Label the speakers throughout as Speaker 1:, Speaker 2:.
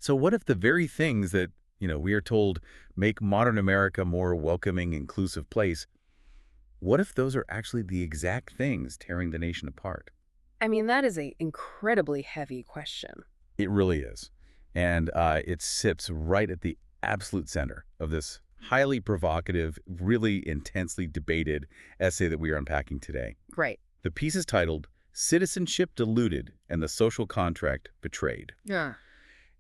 Speaker 1: So what if the very things that, we are told make modern America a more welcoming, inclusive place, what if those are actually the exact things tearing the nation apart?
Speaker 2: I mean, that is a incredibly heavy question.
Speaker 1: It really is. And it sits right at the absolute center of this highly provocative, really intensely debated essay that we are unpacking today.
Speaker 2: Right.
Speaker 1: The piece is titled Citizenship Diluted and the Social Contract Betrayed.
Speaker 2: Yeah.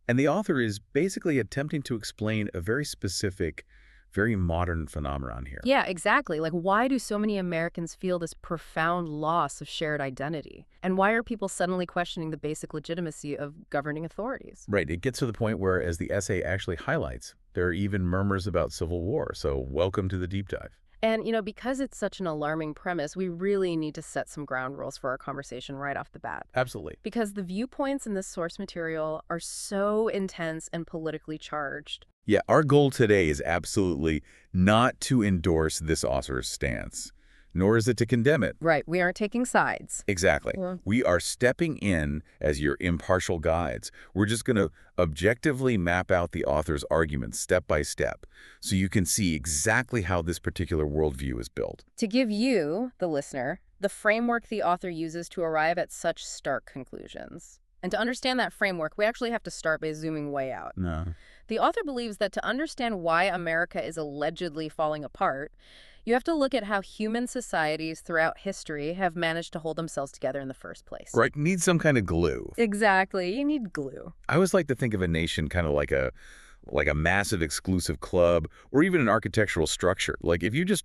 Speaker 1: And the author is basically attempting to explain a very specific, very modern phenomenon here.
Speaker 2: Yeah, exactly. Like, why do so many Americans feel this profound loss of shared identity? And why are people suddenly questioning the basic legitimacy of governing authorities?
Speaker 1: Right. It gets to the point where, as the essay actually highlights, there are even murmurs about civil war. So welcome to the deep dive.
Speaker 2: And, because it's such an alarming premise, we really need to set some ground rules for our conversation right off the bat.
Speaker 1: Absolutely.
Speaker 2: Because the viewpoints in this source material are so intense and politically charged.
Speaker 1: Yeah, our goal today is absolutely not to endorse this author's stance, nor is it to condemn it.
Speaker 2: Right. We aren't taking sides.
Speaker 1: Exactly.
Speaker 2: Yeah.
Speaker 1: We are stepping in as your impartial guides. We're just going to objectively map out the author's arguments step by step so you can see exactly how this particular worldview is built.
Speaker 2: To give you, the listener, the framework the author uses to arrive at such stark conclusions. And to understand that framework, we actually have to start by zooming way out.
Speaker 1: No.
Speaker 2: The author believes that to understand why America is allegedly falling apart, you have to look at how human societies throughout history have managed to hold themselves together in the first place.
Speaker 1: Right, need some kind of glue.
Speaker 2: Exactly. You need glue.
Speaker 1: I always like to think of a nation kind of like a massive exclusive club or even an architectural structure. Like if you just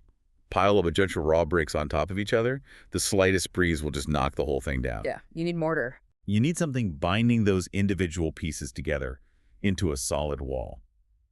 Speaker 1: pile up a bunch of raw bricks on top of each other, the slightest breeze will just knock the whole thing down.
Speaker 2: Yeah, you need mortar.
Speaker 1: You need something binding those individual pieces together into a solid wall.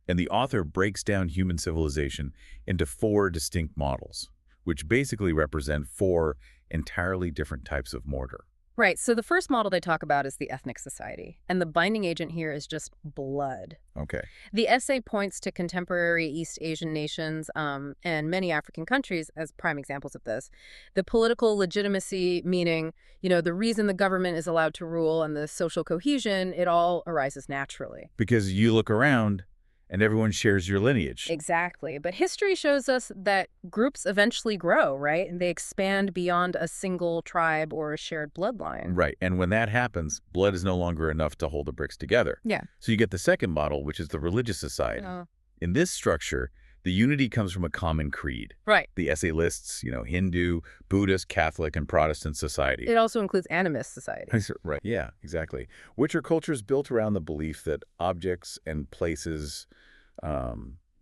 Speaker 1: And the author breaks down human civilization into 4 distinct models, which basically represent 4 entirely different types of mortar.
Speaker 2: Right, so the first model they talk about is the ethnic society, and the binding agent here is just blood.
Speaker 1: Okay.
Speaker 2: The essay points to contemporary East Asian nations and many African countries as prime examples of this. The political legitimacy, meaning, the reason the government is allowed to rule and the social cohesion, it all arises naturally.
Speaker 1: Because you look around and everyone shares your lineage.
Speaker 2: Exactly. But history shows us that groups eventually grow, right? And they expand beyond a single tribe or a shared bloodline.
Speaker 1: Right. And when that happens, blood is no longer enough to hold the bricks together.
Speaker 2: Yeah.
Speaker 1: So you get the second model, which is the religious society.
Speaker 2: Oh.
Speaker 1: In this structure, the unity comes from a common creed.
Speaker 2: Right.
Speaker 1: The essay lists, Hindu, Buddhist, Catholic, and Protestant society.
Speaker 2: It also includes animist society.
Speaker 1: Right. Yeah, exactly. Which are cultures built around the belief that objects and places,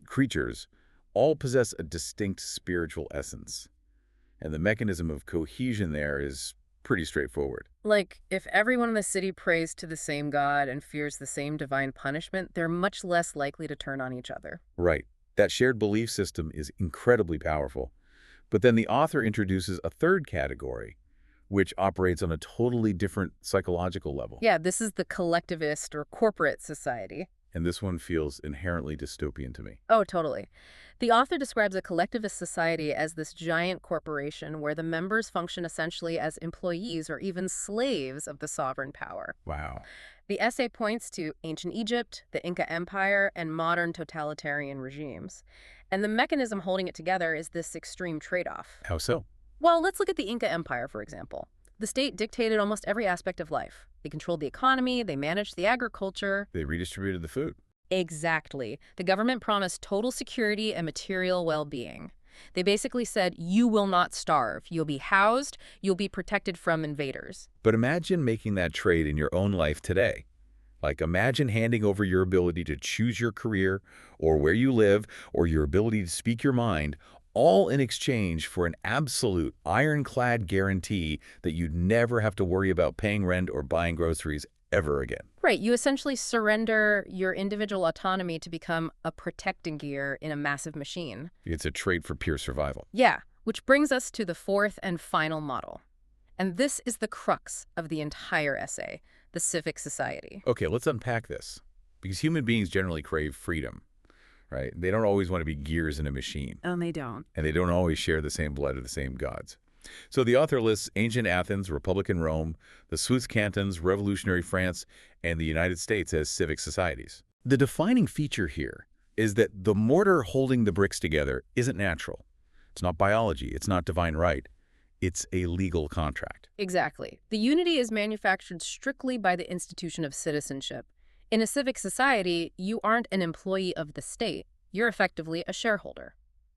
Speaker 1: creatures, all possess a distinct spiritual essence. And the mechanism of cohesion there is pretty straightforward.
Speaker 2: Like, if everyone in the city prays to the same God and fears the same divine punishment, they're much less likely to turn on each other.
Speaker 1: Right. That shared belief system is incredibly powerful. But then the author introduces a third category, which operates on a totally different psychological level.
Speaker 2: Yeah, this is the collectivist or corporate society.
Speaker 1: And this one feels inherently dystopian to me.
Speaker 2: Oh, totally. The author describes a collectivist society as this giant corporation where the members function essentially as employees or even slaves of the sovereign power.
Speaker 1: Wow.
Speaker 2: The essay points to ancient Egypt, the Inca Empire, and modern totalitarian regimes. And the mechanism holding it together is this extreme trade-off.
Speaker 1: How so?
Speaker 2: Well, let's look at the Inca Empire, for example. The state dictated almost every aspect of life. They controlled the economy, they managed the agriculture.
Speaker 1: They redistributed the food.
Speaker 2: Exactly. The government promised total security and material well-being. They basically said, you will not starve. You'll be housed. You'll be protected from invaders.
Speaker 1: But imagine making that trade in your own life today. Like, imagine handing over your ability to choose your career or where you live or your ability to speak your mind, all in exchange for an absolute ironclad guarantee that you'd never have to worry about paying rent or buying groceries ever again.
Speaker 2: Right. You essentially surrender your individual autonomy to become a protecting gear in a massive machine.
Speaker 1: It's a trade for pure survival.
Speaker 2: Yeah, which brings us to the fourth and final model. And this is the crux of the entire essay, the civic society.
Speaker 1: Okay, let's unpack this. Because human beings generally crave freedom, right? They don't always want to be gears in a machine.
Speaker 2: Oh, they don't.
Speaker 1: And they don't always share the same blood or the same gods. So the author lists ancient Athens, Republican Rome, the Swiss cantons, revolutionary France, and the United States as civic societies. The defining feature here is that the mortar holding the bricks together isn't natural. It's not biology. It's not divine right. It's a legal contract.
Speaker 2: Exactly. The unity is manufactured strictly by the institution of citizenship. In a civic society, you aren't an employee of the state. You're effectively a shareholder.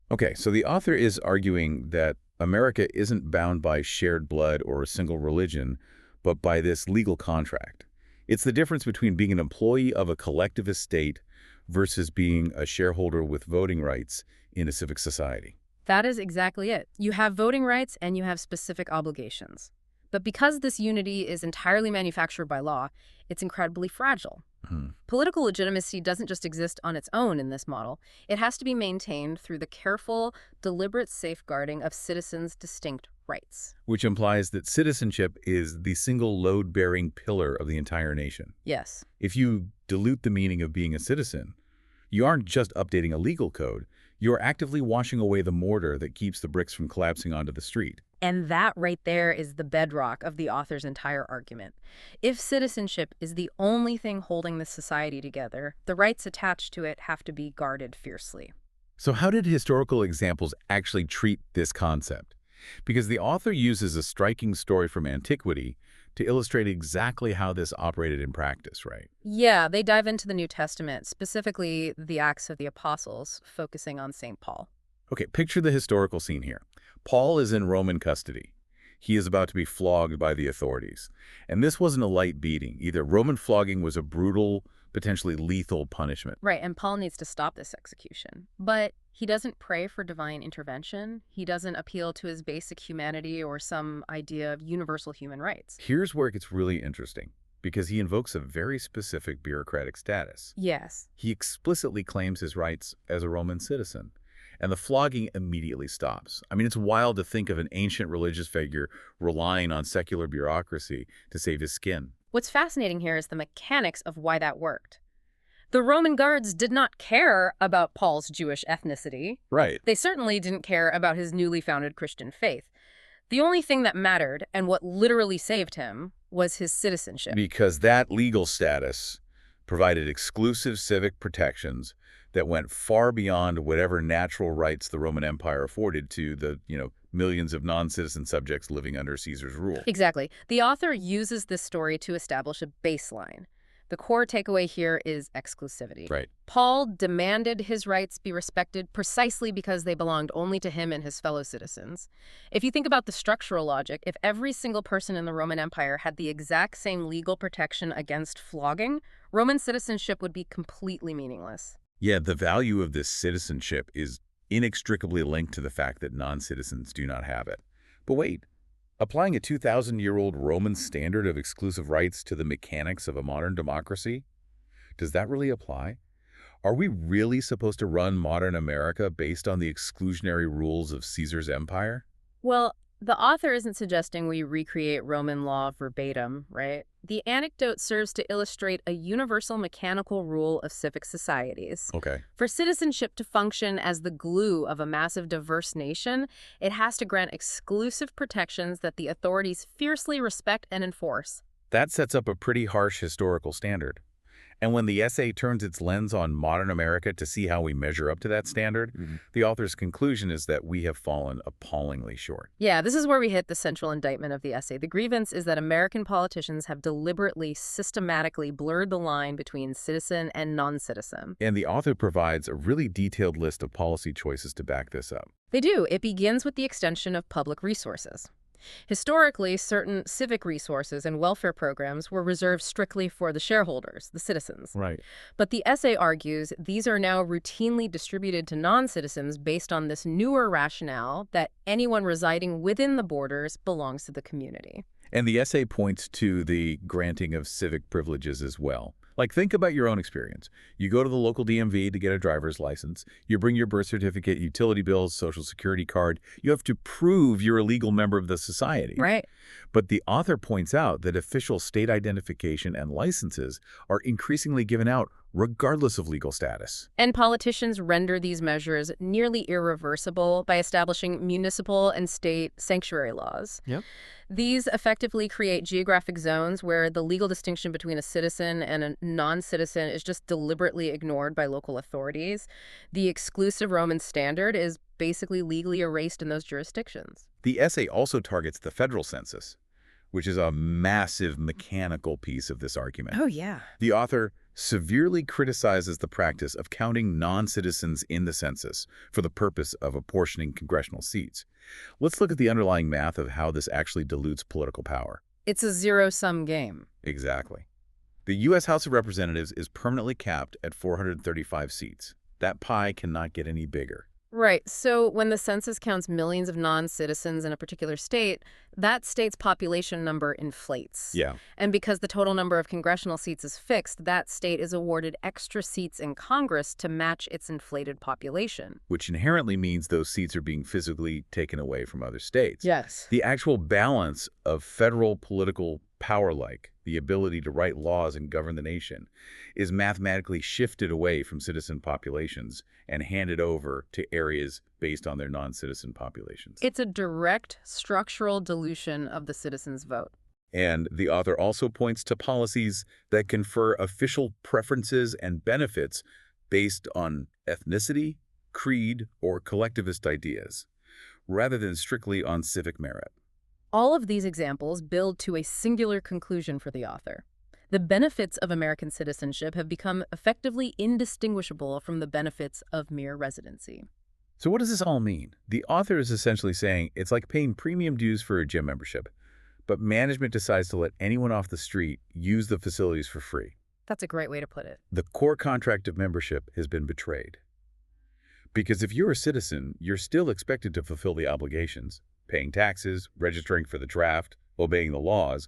Speaker 1: Okay, so the author is arguing that America isn't bound by shared blood or a single religion, but by this legal contract. It's the difference between being an employee of a collectivist state versus being a shareholder with voting rights in a civic society.
Speaker 2: That is exactly it. You have voting rights and you have specific obligations. But because this unity is entirely manufactured by law, it's incredibly fragile. Political legitimacy doesn't just exist on its own in this model. It has to be maintained through the careful, deliberate safeguarding of citizens' distinct rights.
Speaker 1: Which implies that citizenship is the single load-bearing pillar of the entire nation.
Speaker 2: Yes.
Speaker 1: If you dilute the meaning of being a citizen, you aren't just updating a legal code, you're actively washing away the mortar that keeps the bricks from collapsing onto the street.
Speaker 2: And that right there is the bedrock of the author's entire argument. If citizenship is the only thing holding this society together, the rights attached to it have to be guarded fiercely.
Speaker 1: So how did historical examples actually treat this concept? Because the author uses a striking story from antiquity to illustrate exactly how this operated in practice, right?
Speaker 2: Yeah, they dive into the New Testament, specifically the Acts of the Apostles, focusing on St. Paul.
Speaker 1: Okay, picture the historical scene here. Paul is in Roman custody. He is about to be flogged by the authorities. And this wasn't a light beating. Either Roman flogging was a brutal, potentially lethal punishment.
Speaker 2: Right, and Paul needs to stop this execution. But he doesn't pray for divine intervention. He doesn't appeal to his basic humanity or some idea of universal human rights.
Speaker 1: Here's where it gets really interesting, because he invokes a very specific bureaucratic status.
Speaker 2: Yes.
Speaker 1: He explicitly claims his rights as a Roman citizen. And the flogging immediately stops. I mean, it's wild to think of an ancient religious figure relying on secular bureaucracy to save his skin.
Speaker 2: What's fascinating here is the mechanics of why that worked. The Roman guards did not care about Paul's Jewish ethnicity.
Speaker 1: Right.
Speaker 2: They certainly didn't care about his newly founded Christian faith. The only thing that mattered, and what literally saved him, was his citizenship.
Speaker 1: Because that legal status provided exclusive civic protections that went far beyond whatever natural rights the Roman Empire afforded to the, millions of non-citizen subjects living under Caesar's rule.
Speaker 2: Exactly. The author uses this story to establish a baseline. The core takeaway here is exclusivity.
Speaker 1: Right.
Speaker 2: Paul demanded his rights be respected precisely because they belonged only to him and his fellow citizens. If you think about the structural logic, if every single person in the Roman Empire had the exact same legal protection against flogging, Roman citizenship would be completely meaningless.
Speaker 1: Yeah, the value of this citizenship is inextricably linked to the fact that non-citizens do not have it. But wait, applying a 2,000-year-old Roman standard of exclusive rights to the mechanics of a modern democracy? Does that really apply? Are we really supposed to run modern America based on the exclusionary rules of Caesar's empire?
Speaker 2: Well, the author isn't suggesting we recreate Roman law verbatim, right? The anecdote serves to illustrate a universal mechanical rule of civic societies.
Speaker 1: Okay.
Speaker 2: For citizenship to function as the glue of a massive, diverse nation, it has to grant exclusive protections that the authorities fiercely respect and enforce.
Speaker 1: That sets up a pretty harsh historical standard. And when the essay turns its lens on modern America to see how we measure up to that standard, the author's conclusion is that we have fallen appallingly short.
Speaker 2: Yeah, this is where we hit the central indictment of the essay. The grievance is that American politicians have deliberately, systematically blurred the line between citizen and non-citizen.
Speaker 1: And the author provides a really detailed list of policy choices to back this up.
Speaker 2: They do. It begins with the extension of public resources. Historically, certain civic resources and welfare programs were reserved strictly for the shareholders, the citizens.
Speaker 1: Right.
Speaker 2: But the essay argues these are now routinely distributed to non-citizens based on this newer rationale that anyone residing within the borders belongs to the community.
Speaker 1: And the essay points to the granting of civic privileges as well. Like, think about your own experience. You go to the local DMV to get a driver's license. You bring your birth certificate, utility bills, social security card. You have to prove you're a legal member of the society.
Speaker 2: Right.
Speaker 1: But the author points out that official state identification and licenses are increasingly given out regardless of legal status.
Speaker 2: And politicians render these measures nearly irreversible by establishing municipal and state sanctuary laws.
Speaker 1: Yep.
Speaker 2: These effectively create geographic zones where the legal distinction between a citizen and a non-citizen is just deliberately ignored by local authorities. The exclusive Roman standard is basically legally erased in those jurisdictions.
Speaker 1: The essay also targets the federal census, which is a massive mechanical piece of this argument.
Speaker 2: Oh, yeah.
Speaker 1: The author severely criticizes the practice of counting non-citizens in the census for the purpose of apportioning congressional seats. Let's look at the underlying math of how this actually dilutes political power.
Speaker 2: It's a zero-sum game.
Speaker 1: Exactly. The U.S. House of Representatives is permanently capped at 435 seats. That pie cannot get any bigger.
Speaker 2: Right. So when the census counts millions of non-citizens in a particular state, that state's population number inflates.
Speaker 1: Yeah.
Speaker 2: And because the total number of congressional seats is fixed, that state is awarded extra seats in Congress to match its inflated population.
Speaker 1: Which inherently means those seats are being physically taken away from other states.
Speaker 2: Yes.
Speaker 1: The actual balance of federal political power, like the ability to write laws and govern the nation, is mathematically shifted away from citizen populations and handed over to areas based on their non-citizen populations.
Speaker 2: It's a direct structural dilution of the citizens' vote.
Speaker 1: And the author also points to policies that confer official preferences and benefits based on ethnicity, creed, or collectivist ideas, rather than strictly on civic merit.
Speaker 2: All of these examples build to a singular conclusion for the author. The benefits of American citizenship have become effectively indistinguishable from the benefits of mere residency.
Speaker 1: So what does this all mean? The author is essentially saying it's like paying premium dues for a gym membership, but management decides to let anyone off the street use the facilities for free.
Speaker 2: That's a great way to put it.
Speaker 1: The core contract of membership has been betrayed. Because if you're a citizen, you're still expected to fulfill the obligations, paying taxes, registering for the draft, obeying the laws,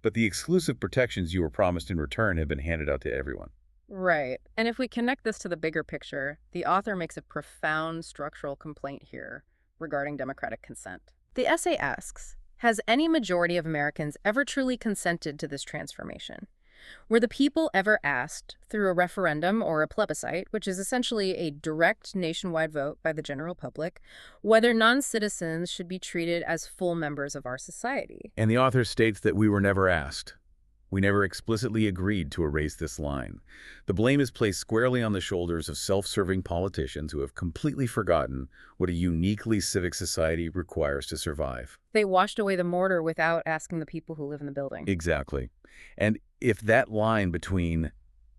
Speaker 1: but the exclusive protections you were promised in return have been handed out to everyone.
Speaker 2: Right. And if we connect this to the bigger picture, the author makes a profound structural complaint here regarding democratic consent. The essay asks, has any majority of Americans ever truly consented to this transformation? Were the people ever asked, through a referendum or a plebiscite, which is essentially a direct nationwide vote by the general public, whether non-citizens should be treated as full members of our society?
Speaker 1: And the author states that we were never asked. We never explicitly agreed to erase this line. The blame is placed squarely on the shoulders of self-serving politicians who have completely forgotten what a uniquely civic society requires to survive.
Speaker 2: They washed away the mortar without asking the people who live in the building.
Speaker 1: Exactly. And if that line between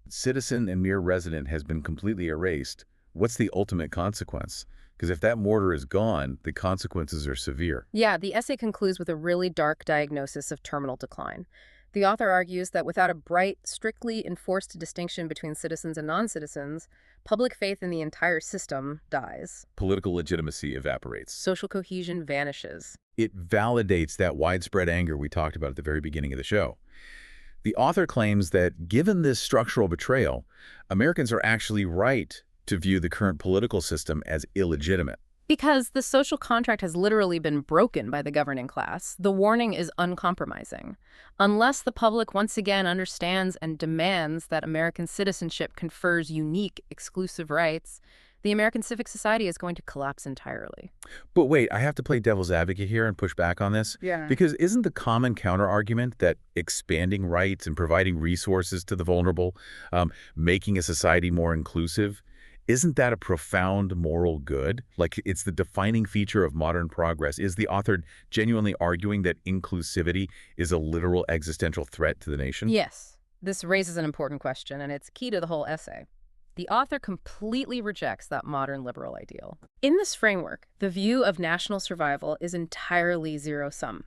Speaker 1: citizen and mere resident has been completely erased, what's the ultimate consequence? Because if that mortar is gone, the consequences are severe.
Speaker 2: Yeah, the essay concludes with a really dark diagnosis of terminal decline. The author argues that without a bright, strictly enforced distinction between citizens and non-citizens, public faith in the entire system dies.
Speaker 1: Political legitimacy evaporates.
Speaker 2: Social cohesion vanishes.
Speaker 1: It validates that widespread anger we talked about at the very beginning of the show. The author claims that given this structural betrayal, Americans are actually right to view the current political system as illegitimate.
Speaker 2: Because the social contract has literally been broken by the governing class, the warning is uncompromising. Unless the public once again understands and demands that American citizenship confers unique, exclusive rights, the American civic society is going to collapse entirely.
Speaker 1: But wait, I have to play devil's advocate here and push back on this.
Speaker 2: Yeah.
Speaker 1: Because isn't the common counterargument that expanding rights and providing resources to the vulnerable, making a society more inclusive, isn't that a profound moral good? Like, it's the defining feature of modern progress. Is the author genuinely arguing that inclusivity is a literal existential threat to the nation?
Speaker 2: Yes. This raises an important question, and it's key to the whole essay. The author completely rejects that modern liberal ideal. In this framework, the view of national survival is entirely zero-sum.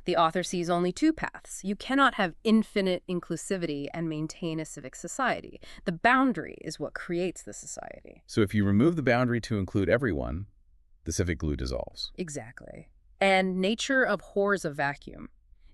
Speaker 2: The author sees only two paths. You cannot have infinite inclusivity and maintain a civic society. The boundary is what creates the society.
Speaker 1: So if you remove the boundary to include everyone, the civic glue dissolves.
Speaker 2: Exactly. And nature abhors a vacuum.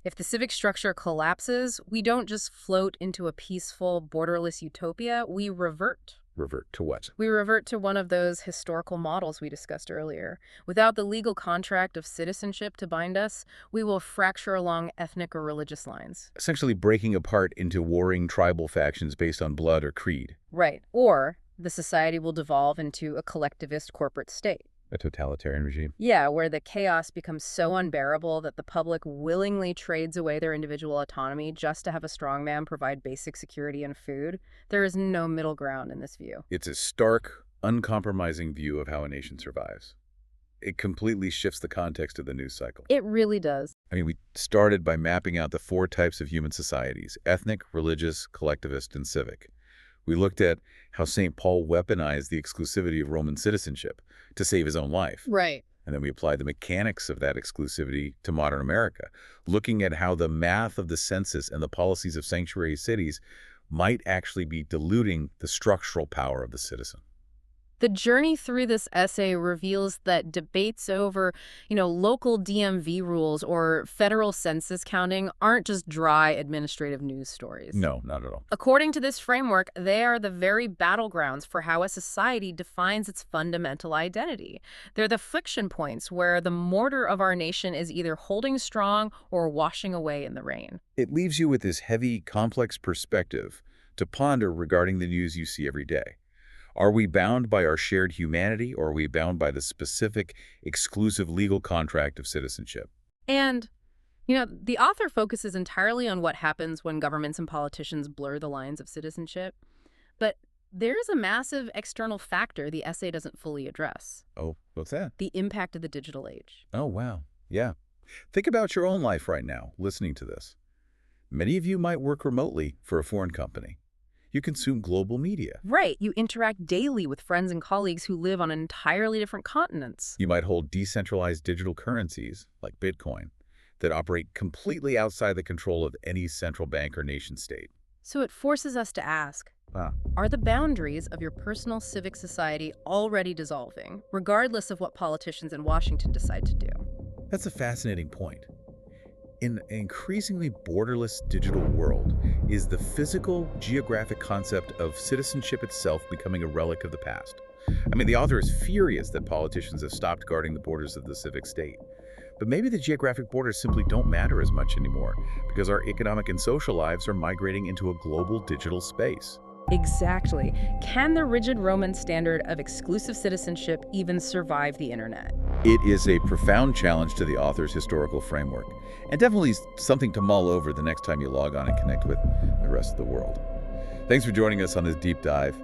Speaker 2: If the civic structure collapses, we don't just float into a peaceful, borderless utopia, we revert.
Speaker 1: Revert to what?
Speaker 2: We revert to one of those historical models we discussed earlier. Without the legal contract of citizenship to bind us, we will fracture along ethnic or religious lines.
Speaker 1: Essentially breaking apart into warring tribal factions based on blood or creed.
Speaker 2: Right. Or the society will devolve into a collectivist corporate state.
Speaker 1: A totalitarian regime.
Speaker 2: Yeah, where the chaos becomes so unbearable that the public willingly trades away their individual autonomy just to have a strongman provide basic security and food. There is no middle ground in this view.
Speaker 1: It's a stark, uncompromising view of how a nation survives. It completely shifts the context of the news cycle.
Speaker 2: It really does.
Speaker 1: I mean, we started by mapping out the 4 types of human societies: ethnic, religious, collectivist, and civic. We looked at how St. Paul weaponized the exclusivity of Roman citizenship to save his own life.
Speaker 2: Right.
Speaker 1: And then we applied the mechanics of that exclusivity to modern America, looking at how the math of the census and the policies of sanctuary cities might actually be diluting the structural power of the citizen.
Speaker 2: The journey through this essay reveals that debates over, local DMV rules or federal census counting aren't just dry administrative news stories.
Speaker 1: No, not at all.
Speaker 2: According to this framework, they are the very battlegrounds for how a society defines its fundamental identity. They're the friction points where the mortar of our nation is either holding strong or washing away in the rain.
Speaker 1: It leaves you with this heavy, complex perspective to ponder regarding the news you see every day. Are we bound by our shared humanity, or are we bound by the specific, exclusive legal contract of citizenship?
Speaker 2: And, the author focuses entirely on what happens when governments and politicians blur the lines of citizenship. But there's a massive external factor the essay doesn't fully address.
Speaker 1: Oh, what's that?
Speaker 2: The impact of the digital age.
Speaker 1: Oh, wow. Yeah. Think about your own life right now, listening to this. Many of you might work remotely for a foreign company. You consume global media.
Speaker 2: Right. You interact daily with friends and colleagues who live on entirely different continents.
Speaker 1: You might hold decentralized digital currencies, like Bitcoin, that operate completely outside the control of any central bank or nation state.
Speaker 2: So it forces us to ask, are the boundaries of your personal civic society already dissolving, regardless of what politicians in Washington decide to do?
Speaker 1: That's a fascinating point. In an increasingly borderless digital world, is the physical, geographic concept of citizenship itself becoming a relic of the past? I mean, the author is furious that politicians have stopped guarding the borders of the civic state. But maybe the geographic borders simply don't matter as much anymore because our economic and social lives are migrating into a global digital space.
Speaker 2: Exactly. Can the rigid Roman standard of exclusive citizenship even survive the internet?
Speaker 1: It is a profound challenge to the author's historical framework, and definitely something to mull over the next time you log on and connect with the rest of the world. Thanks for joining us on this deep dive.